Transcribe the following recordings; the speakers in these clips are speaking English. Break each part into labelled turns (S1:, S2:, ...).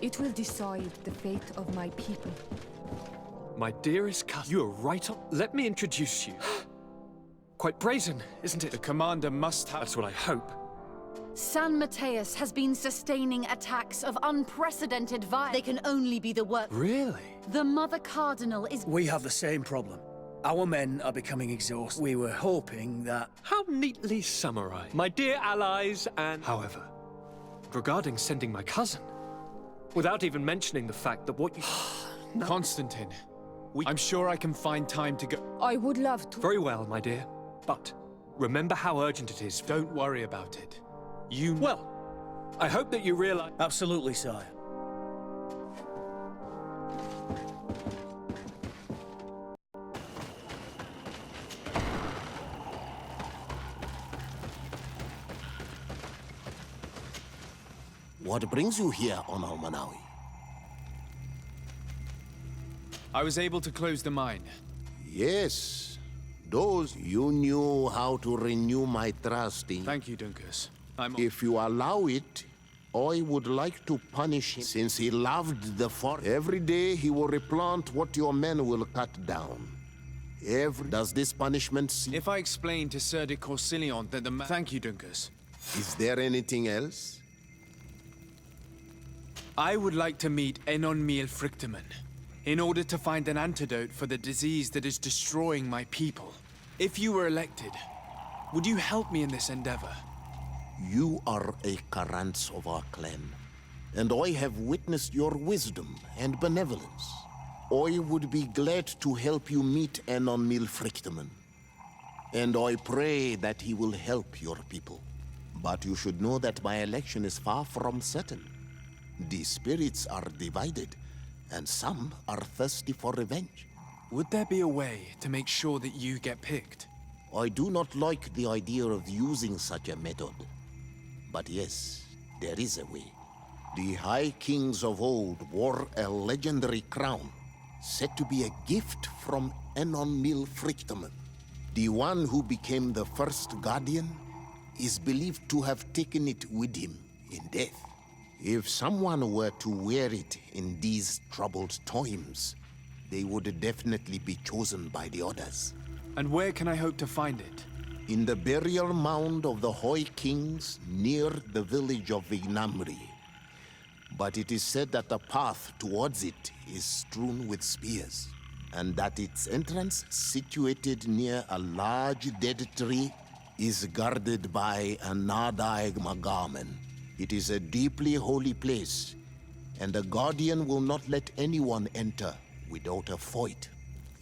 S1: It will decide the fate of my people.
S2: My dearest cousin, you are right on. Let me introduce you. Quite brazen, isn't it?
S3: The commander must have...
S2: That's what I hope.
S4: San Mateus has been sustaining attacks of unprecedented violence. They can only be the work.
S2: Really?
S4: The Mother Cardinal is...
S5: We have the same problem. Our men are becoming exhausted. We were hoping that...
S2: How neatly summarized. My dear allies and... However, regarding sending my cousin, without even mentioning the fact that what you...
S3: No. Constantin, I'm sure I can find time to go...
S1: I would love to...
S2: Very well, my dear. But remember how urgent it is.
S3: Don't worry about it. You...
S2: Well, I hope that you realize...
S5: Absolutely, sire.
S6: What brings you here on Manawi?
S3: I was able to close the mine.
S6: Yes. Those you knew how to renew my trust in.
S3: Thank you, Dunncas.
S6: If you allow it, I would like to punish him since he loved the forest. Every day he will replant what your men will cut down. Does this punishment seem...
S3: If I explain to Sir de Corsilion that the Thank you, Dunncas.
S6: Is there anything else?
S3: I would like to meet Enon frichtimen in order to find an antidote for the disease that is destroying my people. If you were elected, would you help me in this endeavor?
S6: You are a Karants of our clan, and I have witnessed your wisdom and benevolence. I would be glad to help you meet Enon frichtimen, and I pray that he will help your people. But you should know that my election is far from certain. The spirits are divided, and some are thirsty for revenge.
S3: Would there be a way to make sure that you get picked?
S6: I do not like the idea of using such a method. But yes, there is a way. The High Kings of old wore a legendary crown, said to be a gift from Enon frichtimen. The one who became the first guardian is believed to have taken it with him in death. If someone were to wear it in these troubled times, they would definitely be chosen by the others.
S3: And where can I hope to find it?
S6: In the burial mound of the High Kings near the village of Vignamri. But it is said that the path towards it is strewn with spears, and that its entrance, situated near a large dead tree, is guarded by a Nadaig Magamen. It is a deeply holy place, and the Guardian will not let anyone enter without a fight.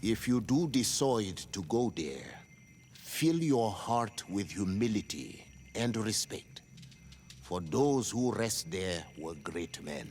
S6: If you do decide to go there, fill your heart with humility and respect, for those who rest there were great men.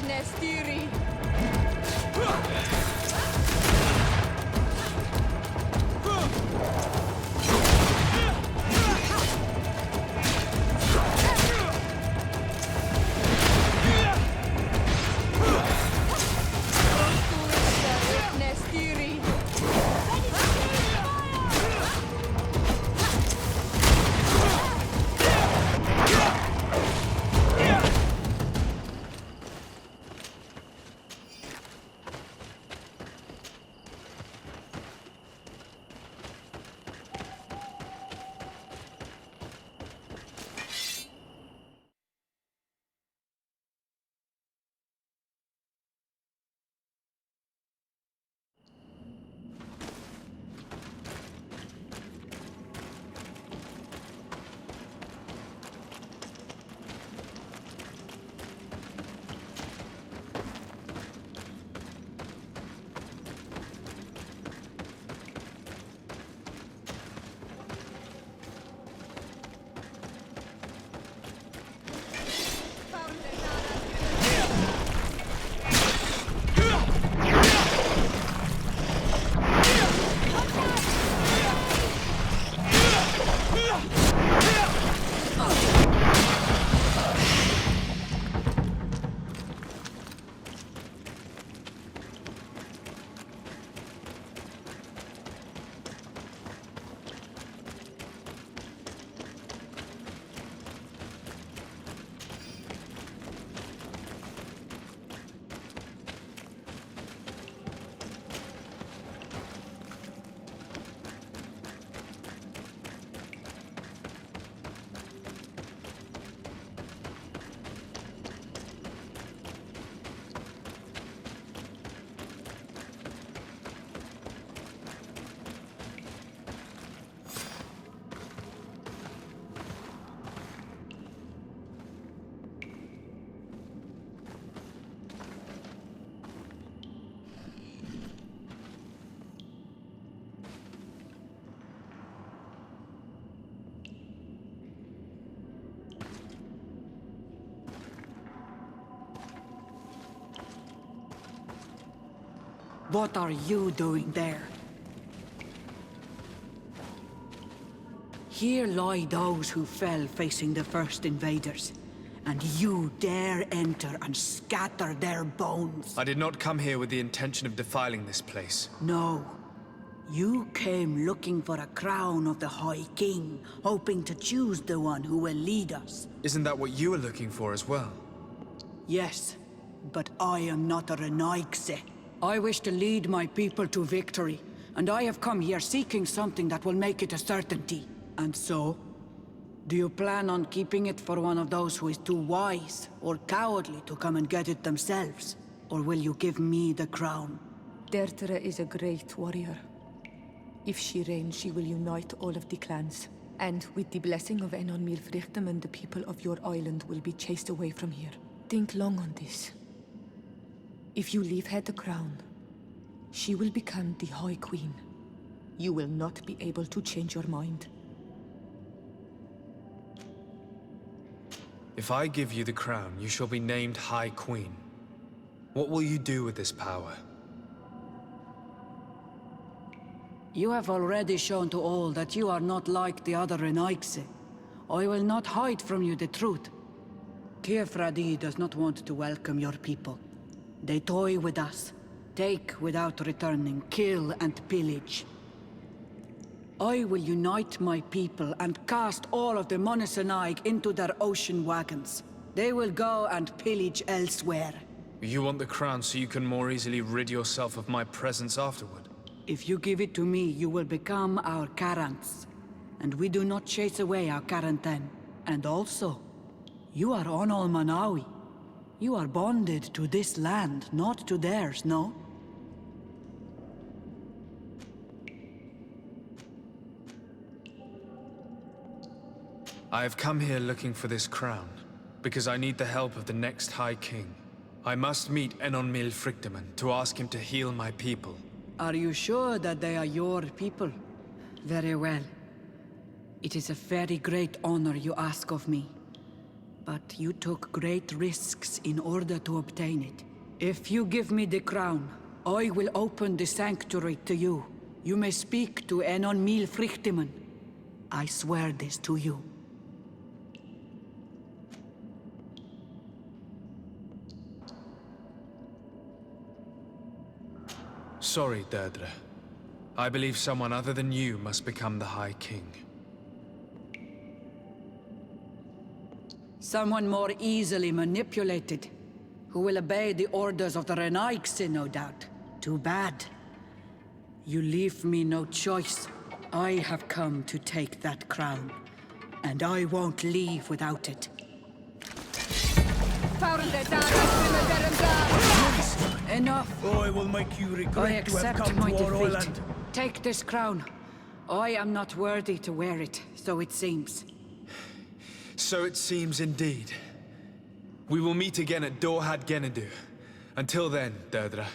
S1: Nestiri.
S7: What are you doing there? Here lie those who fell facing the first invaders, and you dare enter and scatter their bones.
S3: I did not come here with the intention of defiling this place.
S7: No. You came looking for a crown of the High King, hoping to choose the one who will lead us.
S3: Isn't that what you were looking for as well?
S7: Yes, but I am not a Renaigse. I wish to lead my people to victory, and I have come here seeking something that will make it a certainty. And so? Do you plan on keeping it for one of those who is too wise or cowardly to come and get it themselves? Or will you give me the crown?
S1: Derdre is a great warrior. If she reigns, she will unite all of the clans. And with the blessing of Enon frichtimen, the people of your island will be chased away from here. Think long on this. If you leave her the crown, she will become the High Queen. You will not be able to change your mind.
S3: If I give you the crown, you shall be named High Queen. What will you do with this power?
S7: You have already shown to all that you are not like the other Renaigse. I will not hide from you the truth. Kiefradi does not want to welcome your people. They toy with us, take without returning, kill and pillage. I will unite my people and cast all of the Nadaig into their ocean wagons. They will go and pillage elsewhere.
S3: You want the crown so you can more easily rid yourself of my presence afterward?
S7: If you give it to me, you will become our Karants. And we do not chase away our Karanten. And also, you are Onol Manawi. You are bonded to this land, not to theirs, no?
S3: I have come here looking for this crown, because I need the help of the next High King. I must meet Enon frichtimen to ask him to heal my people.
S7: Are you sure that they are your people? Very well. It is a very great honor you ask of me. but you took great risks in order to obtain it. If you give me the crown, I will open the sanctuary to you. You may speak to Enon Mil Frichtimen. I swear this to you.
S3: Sorry, Derdre. I believe someone other than you must become the High King.
S7: Someone more easily manipulated, who will obey the orders of the Renaigse, no doubt. Too bad. You leave me no choice. I have come to take that crown, and I won't leave without it. Enough!
S5: I will make you
S7: I
S5: regret to have
S7: accept
S5: come
S7: my
S5: to our
S7: defeat.
S5: island.
S7: Take this crown. I am not worthy to wear it, so it seems.
S3: So it seems indeed. We will meet again at Dorhad Genadu. Until then, Derdre.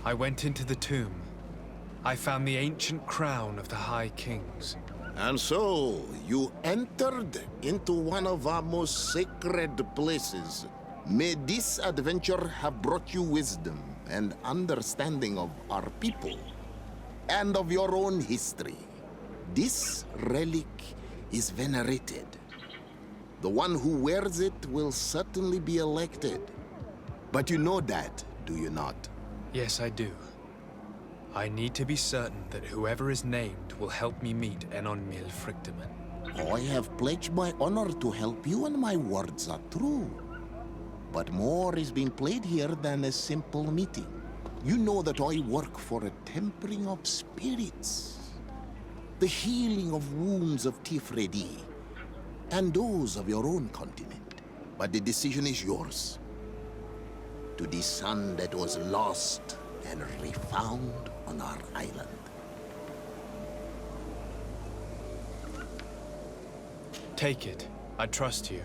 S3: I went into the tomb. I found the ancient crown of the High Kings.
S6: And so, you entered into one of our most sacred places. May this adventure have brought you wisdom and understanding of our people and of your own history. This relic is venerated. The one who wears it will certainly be elected. But you know that, do you not?
S3: Yes, I do. I need to be certain that whoever is named will help me meet Enon Mil Frichtimen.
S6: I have pledged my honor to help you, and my words are true. But more is being played here than a simple meeting. You know that I work for a tempering of spirits, the healing of wounds of Tifredi, and those of your own continent. But the decision is yours. To the son that was lost and refound on our island.
S3: Take it. I trust you.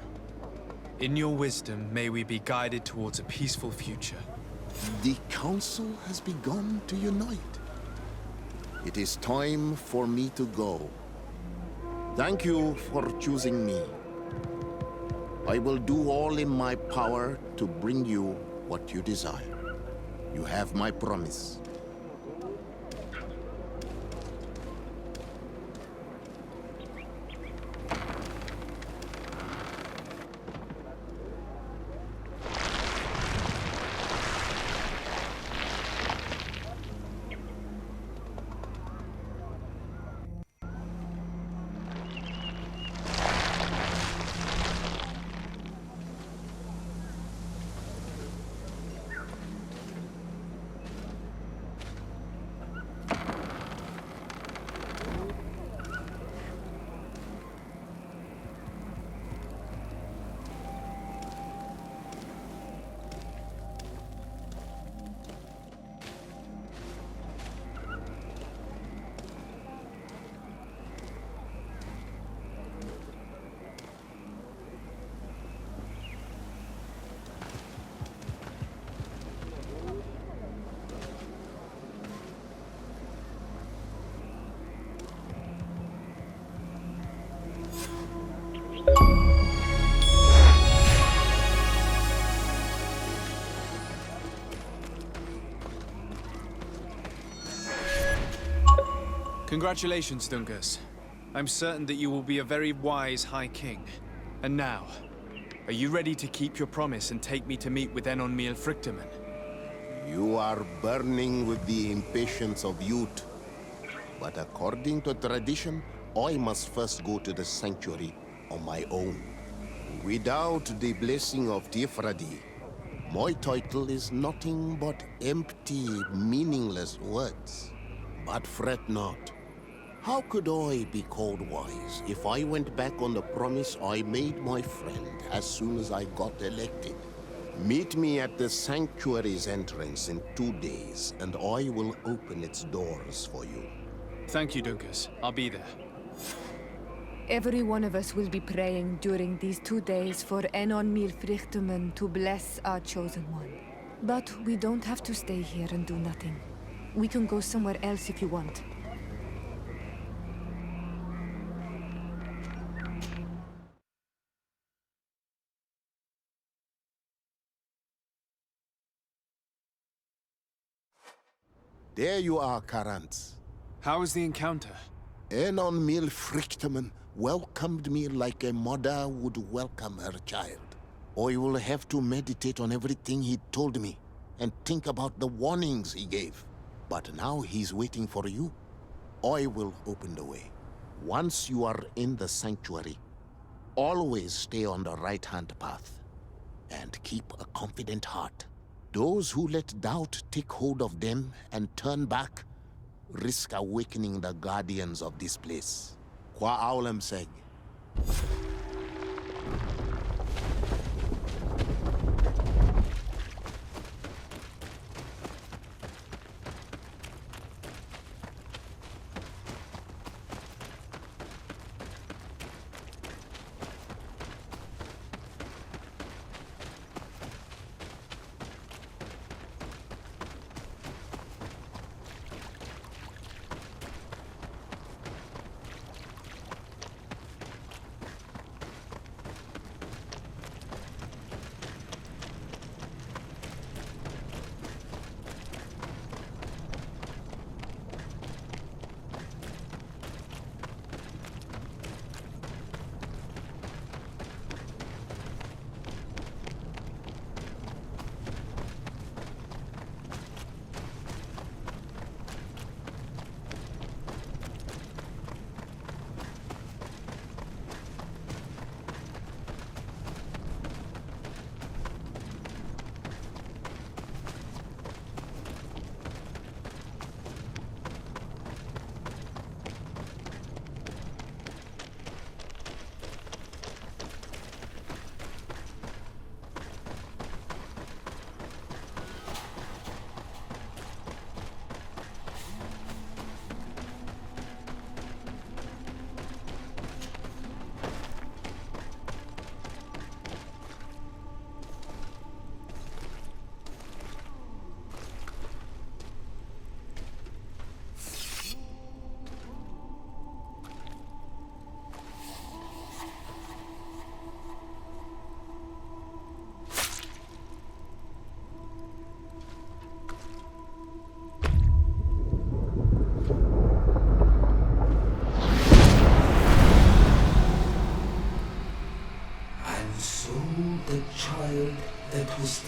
S3: In your wisdom, may we be guided towards a peaceful future.
S6: The council has begun to unite. It is time for me to go. Thank you for choosing me. I will do all in my power to bring you what you desire. You have my promise.
S3: Congratulations, Dunncas. I'm certain that you will be a very wise High King. And now, are you ready to keep your promise and take me to meet with Enonmil Frichtimen?
S6: You are burning with the impatience of youth. But according to tradition, I must first go to the sanctuary on my own. Without the blessing of Tifredi, my title is nothing but empty, meaningless words. But fret not. How could I be called wise if I went back on the promise I made my friend as soon as I got elected? Meet me at the sanctuary's entrance in 2 days, and I will open its doors for you.
S3: Thank you, Dunncas. I'll be there.
S1: Every one of us will be praying during these 2 days for Enonmil Frichtimen to bless our chosen one. But we don't have to stay here and do nothing. We can go somewhere else if you want.
S6: There you are, Karants.
S3: How was the encounter?
S6: Enonmil Frichtimen welcomed me like a mother would welcome her child. I will have to meditate on everything he told me and think about the warnings he gave. But now he's waiting for you. I will open the way. Once you are in the sanctuary, always stay on the right-hand path and keep a confident heart. Those who let doubt take hold of them and turn back risk awakening the guardians of this place. Kwa Aulem Seg.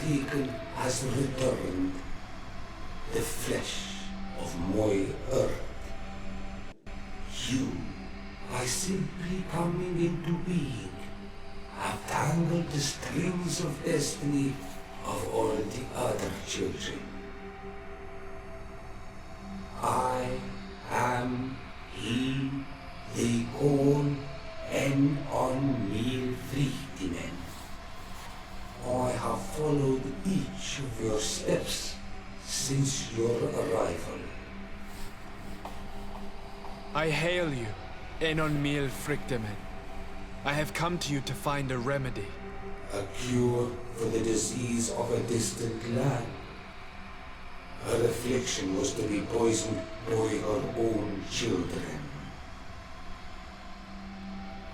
S8: taken has returned, the flesh of my earth. You, by simply coming into being, have tangled the strings of destiny of all the other children. I am he they call on frichtimen. I have followed each of your steps since your arrival.
S3: I hail you, frichtimen. I have come to you to find a remedy.
S8: A cure for the disease of a distant land. Her affliction was to be poisoned by her own children.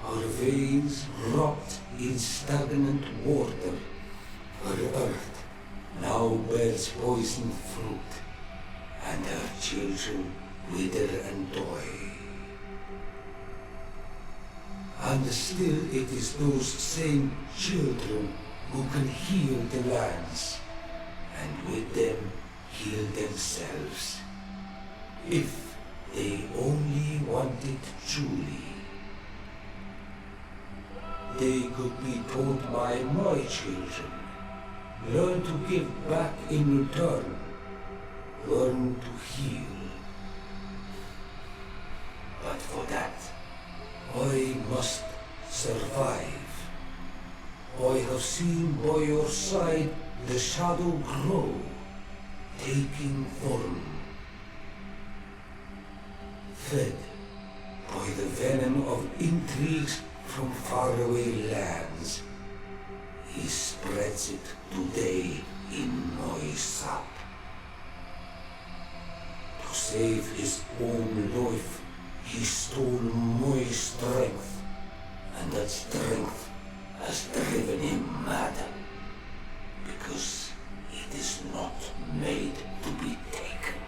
S8: Her veins rot in stagnant water. Her earth now bears poisoned fruit, and her children wither and die. And still it is those same children who can heal the lands, and with them heal themselves, if they only want it truly. They could be taught by my children, learn to give back in return, learn to heal. But for that, I must survive. I have seen by your side the shadow grow, taking form. Fed by the venom of intrigues from faraway lands, he spreads it today in my sap. To save his own life, he stole my strength, and that strength has driven him mad, because it is not made to be taken.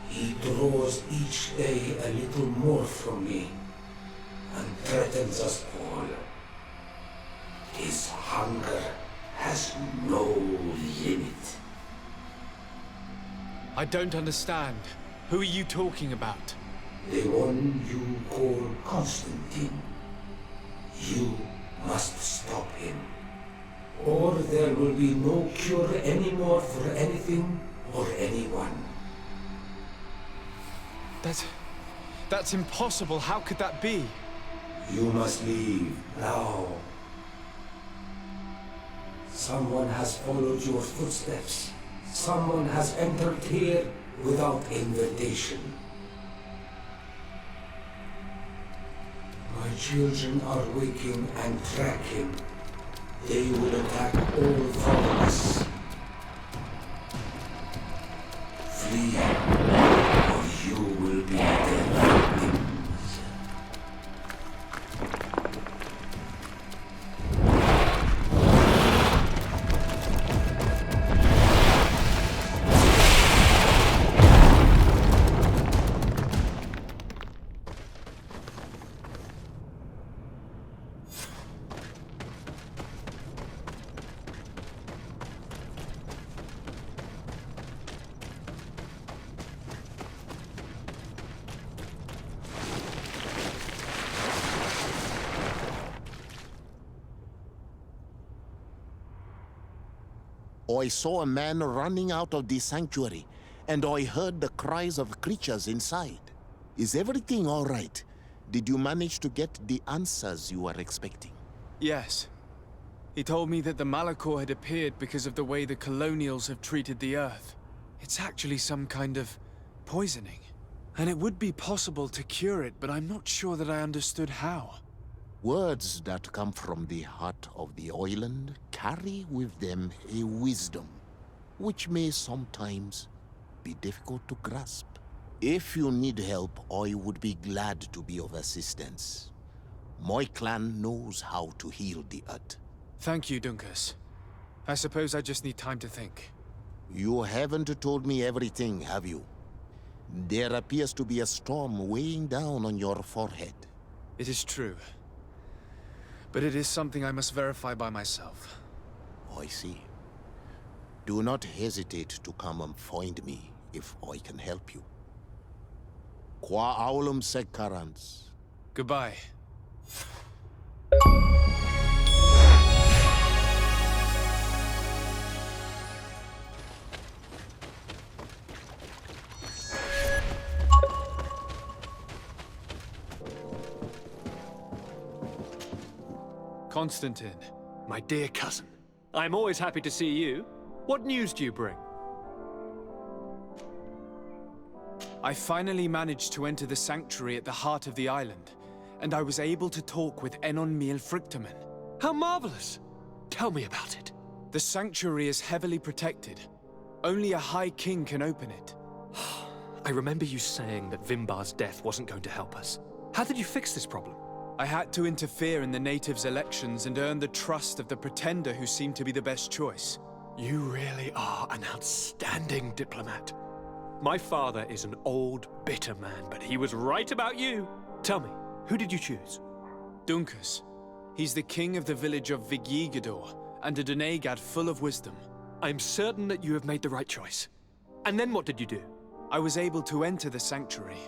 S8: He draws each day a little more from me, and threatens us all. His hunger has no limit.
S3: I don't understand. Who are you talking about?
S8: The one you call Constantin. You must stop him, or there will be no cure anymore for anything or anyone.
S3: That's impossible. How could that be?
S8: You must leave now. Someone has followed your footsteps. Someone has entered here without invitation. My children are waking and tracking. They will attack all from us. Flee, or you will be their victims.
S6: I saw a man running out of the sanctuary, and I heard the cries of creatures inside. Is everything all right? Did you manage to get the answers you were expecting?
S3: Yes. He told me that the Malachor had appeared because of the way the colonials have treated the Earth. It's actually some kind of poisoning. And it would be possible to cure it, but I'm not sure that I understood how.
S6: Words that come from the heart of the island carry with them a wisdom, which may sometimes be difficult to grasp. If you need help, I would be glad to be of assistance. My clan knows how to heal the Earth.
S3: Thank you, Dunncas. I suppose I just need time to think.
S6: You haven't told me everything, have you? There appears to be a storm weighing down on your forehead.
S3: It is true. But it is something I must verify by myself.
S6: I see. Do not hesitate to come and find me if I can help you. Qua aulum secarans.
S3: Goodbye. Constantin.
S2: My dear cousin, I'm always happy to see you. What news do you bring?
S3: I finally managed to enter the sanctuary at the heart of the island, and I was able to talk with frichtimen.
S2: How marvelous! Tell me about it.
S3: The sanctuary is heavily protected. Only a High King can open it.
S2: I remember you saying that Vimbar's death wasn't going to help us. How did you fix this problem?
S3: I had to interfere in the natives' elections and earn the trust of the pretender who seemed to be the best choice.
S2: You really are an outstanding diplomat. My father is an old, bitter man, but he was right about you. Tell me, who did you choose?
S3: Dunncas. He's the king of the village of Vigyigador, and a Dunagad full of wisdom.
S2: I'm certain that you have made the right choice. And then what did you do?
S3: I was able to enter the sanctuary.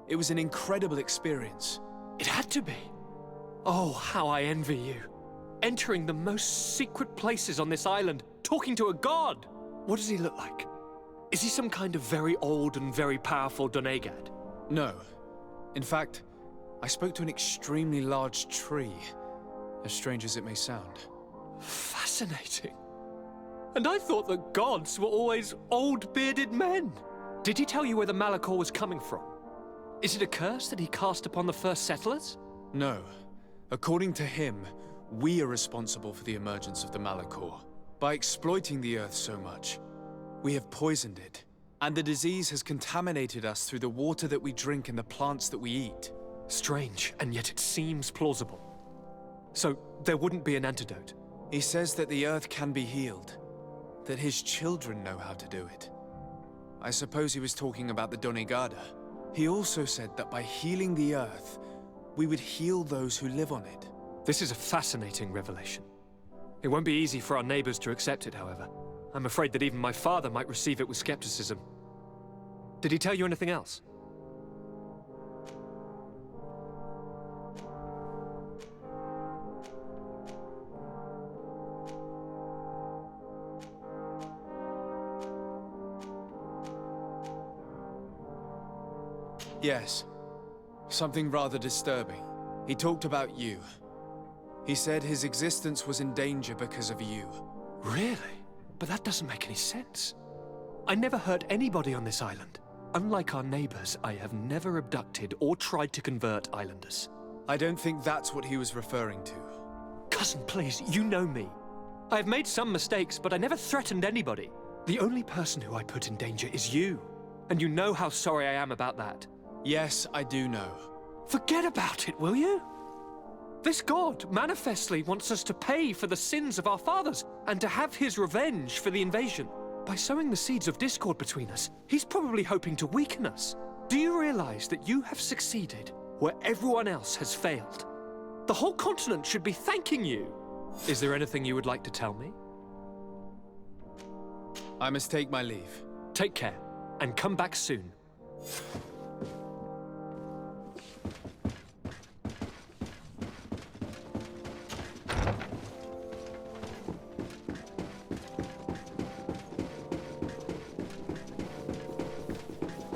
S3: It was an incredible experience.
S2: It had to be. Oh, how I envy you. Entering the most secret places on this island, talking to a god. What does he look like? Is he some kind of very old and very powerful Dunagad?
S3: No. In fact, I spoke to an extremely large tree, as strange as it may sound.
S2: Fascinating. And I thought that gods were always old, bearded men. Did he tell you where the Malachor was coming from? Is it a curse that he cast upon the first settlers?
S3: No. According to him, we are responsible for the emergence of the Malachor. By exploiting the Earth so much, we have poisoned it. And the disease has contaminated us through the water that we drink and the plants that we eat.
S2: Strange, and yet it seems plausible. So, there wouldn't be an antidote?
S3: He says that the Earth can be healed. That his children know how to do it. I suppose he was talking about the Donegada. He also said that by healing the Earth, we would heal those who live on it.
S2: This is a fascinating revelation. It won't be easy for our neighbors to accept it, however. I'm afraid that even my father might receive it with skepticism. Did he tell you anything else?
S3: Yes. Something rather disturbing. He talked about you. He said his existence was in danger because of you.
S2: Really? But that doesn't make any sense. I never hurt anybody on this island. Unlike our neighbors, I have never abducted or tried to convert islanders.
S3: I don't think that's what he was referring to.
S2: Cousin, please, you know me. I have made some mistakes, but I never threatened anybody. The only person who I put in danger is you. And you know how sorry I am about that.
S3: Yes, I do know.
S2: Forget about it, will you? This god manifestly wants us to pay for the sins of our fathers and to have his revenge for the invasion. By sowing the seeds of discord between us, he's probably hoping to weaken us. Do you realize that you have succeeded where everyone else has failed? The whole continent should be thanking you. Is there anything you would like to tell me?
S3: I must take my leave.
S2: Take care, and come back soon.